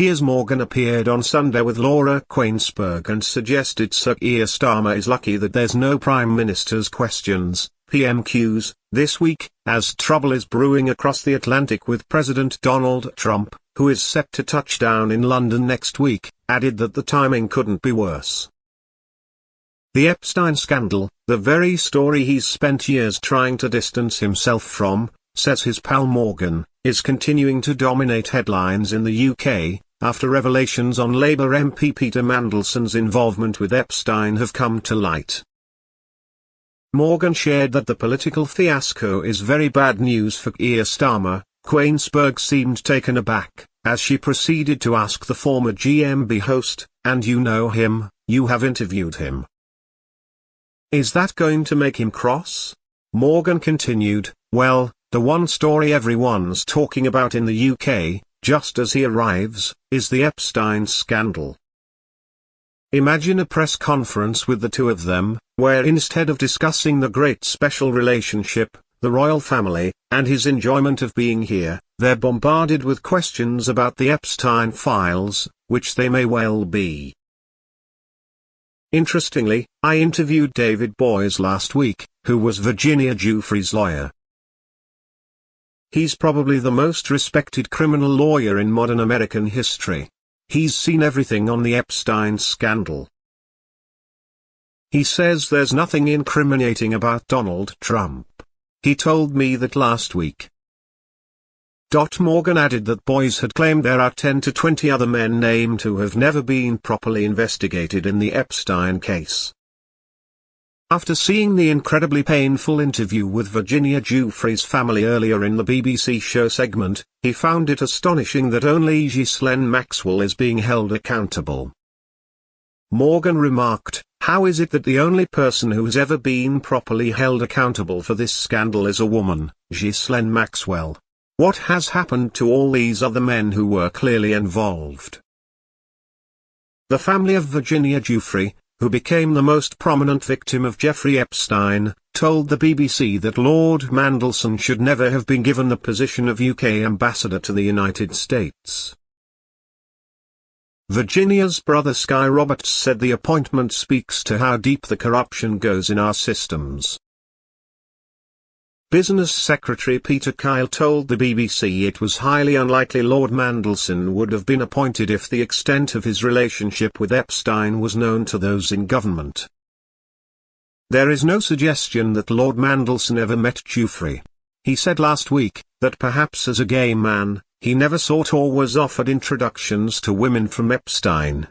Piers Morgan appeared on Sunday with Laura Kuenssberg and suggested Sir Keir Starmer is lucky that there's no Prime Minister's questions, PMQs, this week, as trouble is brewing across the Atlantic with President Donald Trump, who is set to touch down in London next week, added that the timing couldn't be worse. The Epstein scandal, the very story he's spent years trying to distance himself from, says his pal Morgan, is continuing to dominate headlines in the UK, after revelations on Labour MP Peter Mandelson's involvement with Epstein have come to light. Morgan shared that the political fiasco is very bad news for Keir Starmer. Kuenssberg seemed taken aback, as she proceeded to ask the former GMB host, "And you know him, you have interviewed him. Is that going to make him cross?" Morgan continued, "Well, the one story everyone's talking about in the UK, just as he arrives, is the Epstein scandal. Imagine a press conference with the two of them, where instead of discussing the great special relationship, the royal family, and his enjoyment of being here, they're bombarded with questions about the Epstein files, which they may well be." Interestingly, I interviewed David Boies last week, who was Virginia Giuffre's lawyer. He's probably the most respected criminal lawyer in modern American history. He's seen everything on the Epstein scandal. He says there's nothing incriminating about Donald Trump. He told me that last week. Morgan added that Boies had claimed there are 10 to 20 other men named who have never been properly investigated in the Epstein case. After seeing the incredibly painful interview with Virginia Giuffre's family earlier in the BBC show segment, he found it astonishing that only Ghislaine Maxwell is being held accountable. Morgan remarked, "How is it that the only person who has ever been properly held accountable for this scandal is a woman, Ghislaine Maxwell? What has happened to all these other men who were clearly involved?" The family of Virginia Giuffre, who became the most prominent victim of Jeffrey Epstein, told the BBC that Lord Mandelson should never have been given the position of UK ambassador to the United States. Virginia's brother Sky Roberts said the appointment speaks to how deep the corruption goes in our systems. Business Secretary Peter Kyle told the BBC it was highly unlikely Lord Mandelson would have been appointed if the extent of his relationship with Epstein was known to those in government. There is no suggestion that Lord Mandelson ever met Giuffre. He said last week, that perhaps as a gay man, he never sought or was offered introductions to women from Epstein.